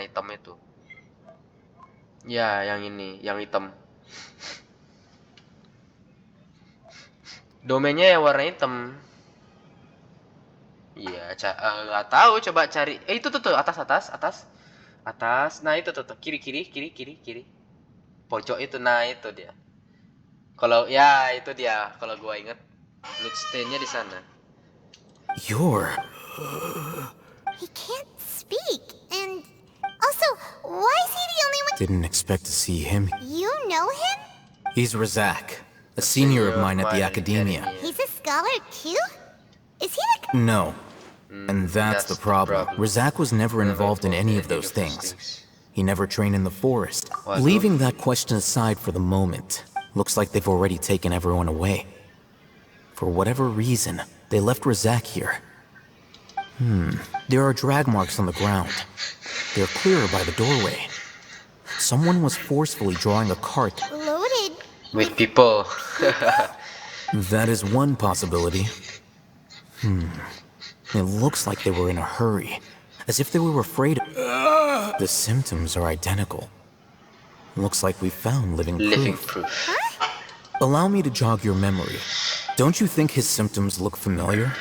warna hitam itu. Ya, yang ini, yang hitam. Domainnya yang warna hitam. Iya, nggak tahu, coba cari. Itu tuh atas. Nah, itu tuh kiri. Pojok itu, nah itu dia. Kalau ya itu dia, kalau gua inget bloodstain-nya di sana. He can't speak, and also, why is he the only one? Didn't expect to see him. You know him? He's Razak, a senior of mine at the Academia. He's a scholar too? Is he like... No. And that's the problem. Razak was never involved in any of those things. He never trained in the forest. Leaving that question aside for the moment, looks like they've already taken everyone away. For whatever reason, they left Razak here. There are drag marks on the ground. They're clearer by the doorway. Someone was forcefully drawing a cart. Loaded With people. That is one possibility. It looks like they were in a hurry, as if they were afraid. The symptoms are identical. Looks like we found living proof. Allow me to jog your memory. Don't you think his symptoms look familiar?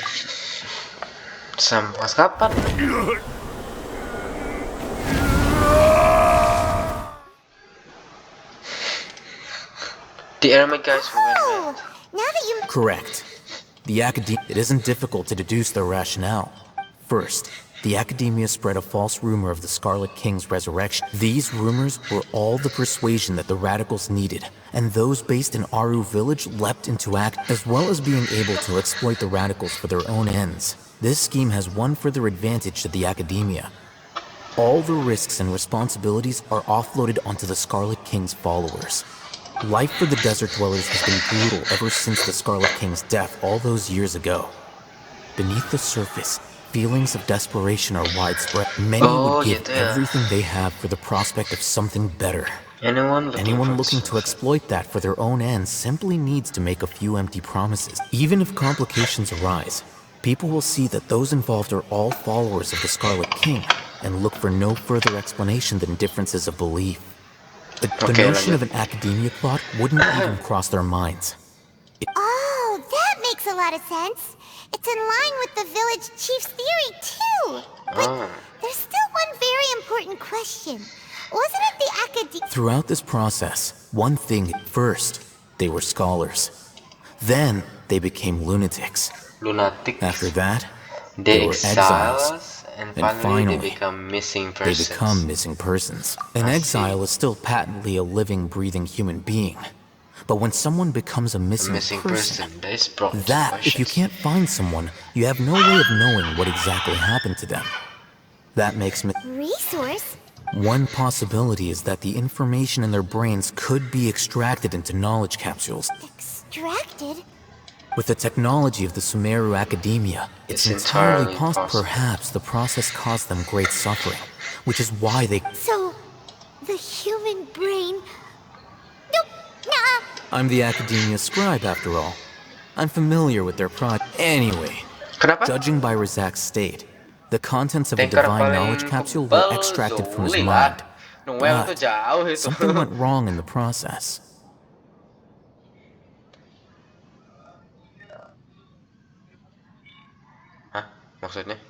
Sampai kapan? The enemy guys who went mad. now that you... Correct. It isn't difficult to deduce their rationale. First, the Academia spread a false rumor of the Scarlet King's resurrection. These rumors were all the persuasion that the radicals needed, and those based in Aru village leapt into act, as well as being able to exploit the radicals for their own ends. This scheme has one further advantage to the Academia. All the risks and responsibilities are offloaded onto the Scarlet King's followers. Life for the desert dwellers has been brutal ever since the Scarlet King's death all those years ago. Beneath the surface, feelings of desperation are widespread. Many would give everything they have for the prospect of something better. Anyone looking to exploit that for their own ends simply needs to make a few empty promises. Even if complications arise, people will see that those involved are all followers of the Scarlet King and look for no further explanation than differences of belief. The notion of an academia plot wouldn't even cross their minds. Oh, that makes a lot of sense. It's in line with the village chief's theory, too. But there's still one very important question. Wasn't it the academia... Throughout this process, one thing, first, they were scholars. Then, they became lunatics. After that, they were exiles. And finally, they become missing persons. An exile is still patently a living, breathing human being. But when someone becomes a missing person, that, if you can't find someone, you have no way of knowing what exactly happened to them. That makes me... Resource? One possibility is that the information in their brains could be extracted into knowledge capsules. Extracted? With the technology of the Sumeru Academia, it's entirely possible. Perhaps the process caused them great suffering, which is why they... So, the human brain... Nope, nuh-uh. I'm the Academia scribe, after all. I'm familiar with their project. Anyway, judging by Razak's state, the contents of a divine knowledge capsule were extracted from his mind. But something went wrong in the process. Maksudnya?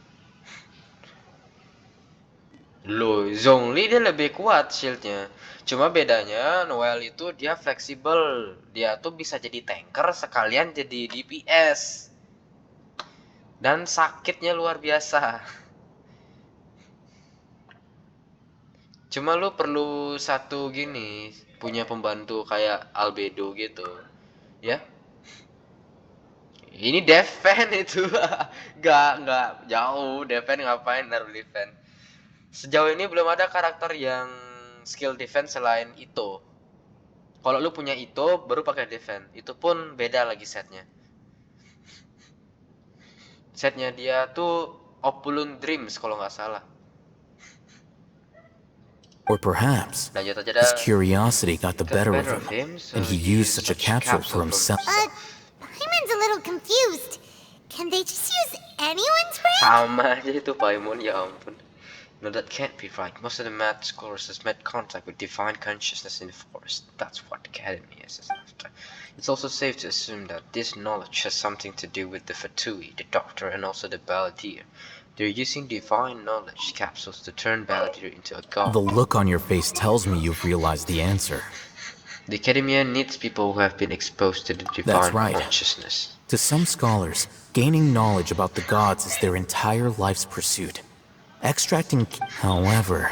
Loh, Zhongli dia lebih kuat shieldnya. Cuma bedanya Noel itu dia fleksibel. Dia tuh bisa jadi tanker sekalian jadi DPS. Dan sakitnya luar biasa. Cuma lu perlu satu gini, punya pembantu kayak Albedo gitu. Ya? Ini defense itu. Enggak jauh. Defense ngapain naruh defense? Sejauh ini belum ada karakter yang skill defense selain itu. Kalau lu punya itu baru pakai defense. Itu pun beda lagi setnya. Setnya dia tuh Opulent Dreams kalau nggak salah. Or perhaps his curiosity got the better of him, and he used such a capsule for himself. Paimon's a little confused. Can they just use anyone's brain? Sama aja itu Paimon, ya ampun. No, that can't be right. Most of the math scholars has made contact with divine consciousness in the forest. That's what Academy is after. It's also safe to assume that this knowledge has something to do with the Fatui, the Doctor, and also the Balladeer. They're using divine knowledge capsules to turn Balladeer into a god. The look on your face tells me you've realized the answer. The Academia needs people who have been exposed to the That's divine right. consciousness. To some scholars, gaining knowledge about the gods is their entire life's pursuit. Extracting, however,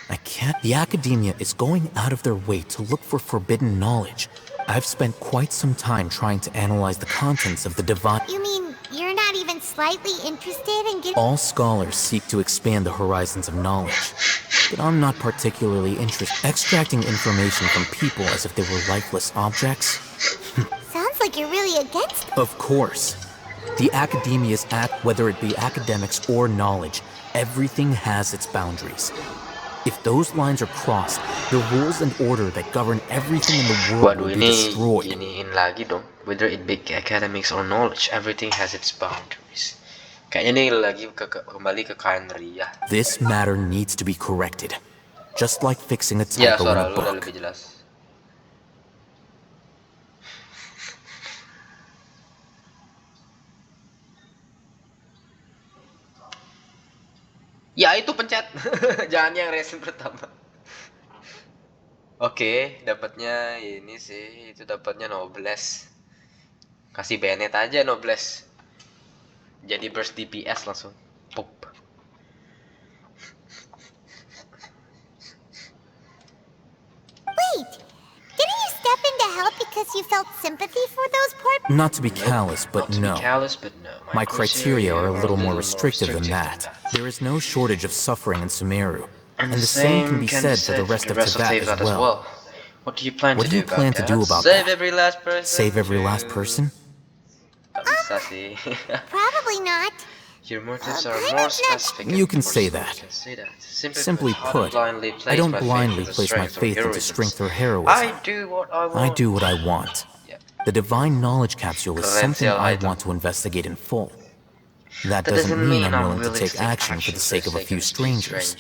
I can't. The Academia is going out of their way to look for forbidden knowledge. I've spent quite some time trying to analyze the contents of the divine. You mean you're not even slightly interested in getting... All scholars seek to expand the horizons of knowledge, but I'm not particularly interested. Extracting information from people as if they were lifeless objects? Sounds like you're really against... Of course. The Academia's whether it be academics or knowledge, everything has its boundaries. If those lines are crossed, the rules and order that govern everything in the world will be destroyed. Giniin lagi dong. Whether it be academics or knowledge, everything has its boundaries. Kayaknya nih lagi kembali ke kain ria. This matter needs to be corrected, just like fixing a Ya, typo in suara a lu udah book. lebih jelas. Ya, itu pencet. Jangan yang resin pertama. Oke, dapatnya ini sih, itu dapatnya nobles. Kasih Bennett aja nobles. Jadi burst DPS langsung. Pop. Wait! Didn't you step in to help because you felt sympathy for those poor... Not to be callous, but Not to be no. callous, but no. My criteria are a little more restrictive than that. There is no shortage of suffering in Sumeru, and the same can be said for the rest of Teyvat as well. What do you plan What to do you do plan about to that? do about Save that? every last person. Save every last person? Gak bisa sih. Probably not. Your motives are Paimon more not- specific. You can and say forceful. that. You can say that. Simply put, I don't blindly place my faith into strength or heroism. I do what I want. I do what I want. Yeah. The divine knowledge capsule is Keren sih something I Alhaitam. want to investigate in full. That That doesn't mean I'm willing to take action for the sake of a few strangers.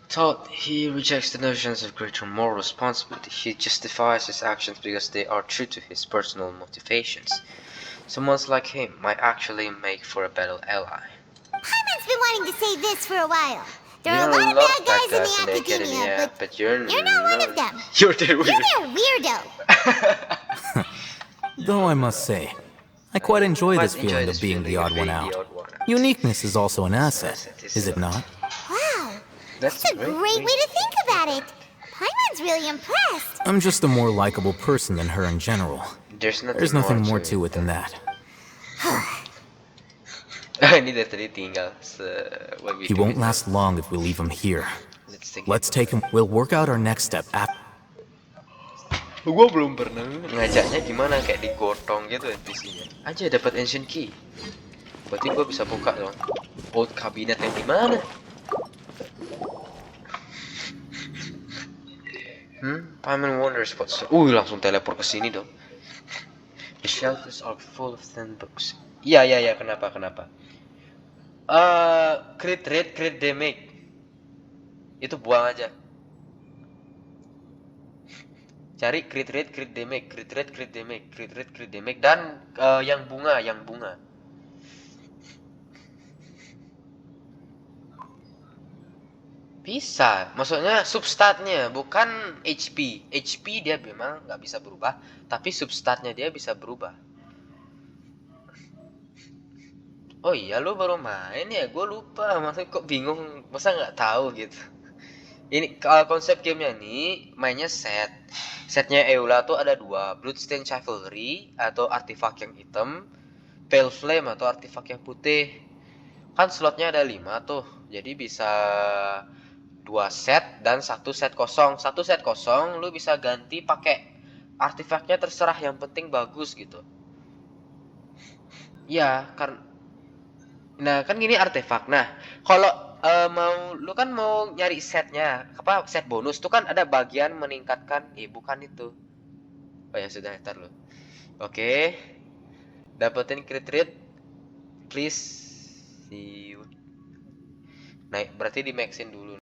Thought he rejects the notions of greater moral responsibility. He justifies his actions because they are true to his personal motivations. Someone like him might actually make for a better ally. Paimon's been wanting to say this for a while. There There are a lot of bad guys in the academia, but you're not one of them. You're the You're their weirdo. Though I must say, I quite enjoy this feeling of being the odd one out. Uniqueness is also an asset, is it not? Wow, That's that's a great way to think about it. Paimon's really impressed. I'm just a more likable person than her in general. There's nothing more to it than that. Ini dari tadi tinggal He won't last long if we leave him here. Let's take him. We'll work out our next step after. Gua belum pernah ngajaknya gimana, kayak digotong gitu NPC-nya. Aja dapat ancient key. Berarti gua bisa buka dong. Old cabinet yang di mana? Paimon wonders what's... langsung teleport ke sini dong. The shelves are full of thin books. Iya, kenapa? Crit rate, crit damage. Itu buang aja. Cari crit rate, crit damage, crit rate, crit damage, crit rate, crit damage, dan yang bunga. Bisa, maksudnya substatnya bukan HP. HP dia memang nggak bisa berubah, tapi substatnya dia bisa berubah. Oh iya, lu baru main ya? Gue lupa, maksudnya kok bingung, masa nggak tahu gitu. Ini konsep gamenya nih mainnya set. Setnya Eula tuh ada dua, Bloodstained Chivalry atau artefak yang hitam, Pale Flame atau artefak yang putih. Kan slotnya ada 5 tuh, jadi bisa 2 set dan 1 set kosong. 1 set kosong lu bisa ganti pakai artefaknya terserah, yang penting bagus gitu. Ya, nah kan gini artefak. Nah, kalau lu kan mau nyari setnya, set bonus tuh kan ada bagian meningkatkan, bukan itu. Oh ya sudah, ntar lu. Oke. Dapetin crit rate. Please. See you. naik berarti di maxin dulu.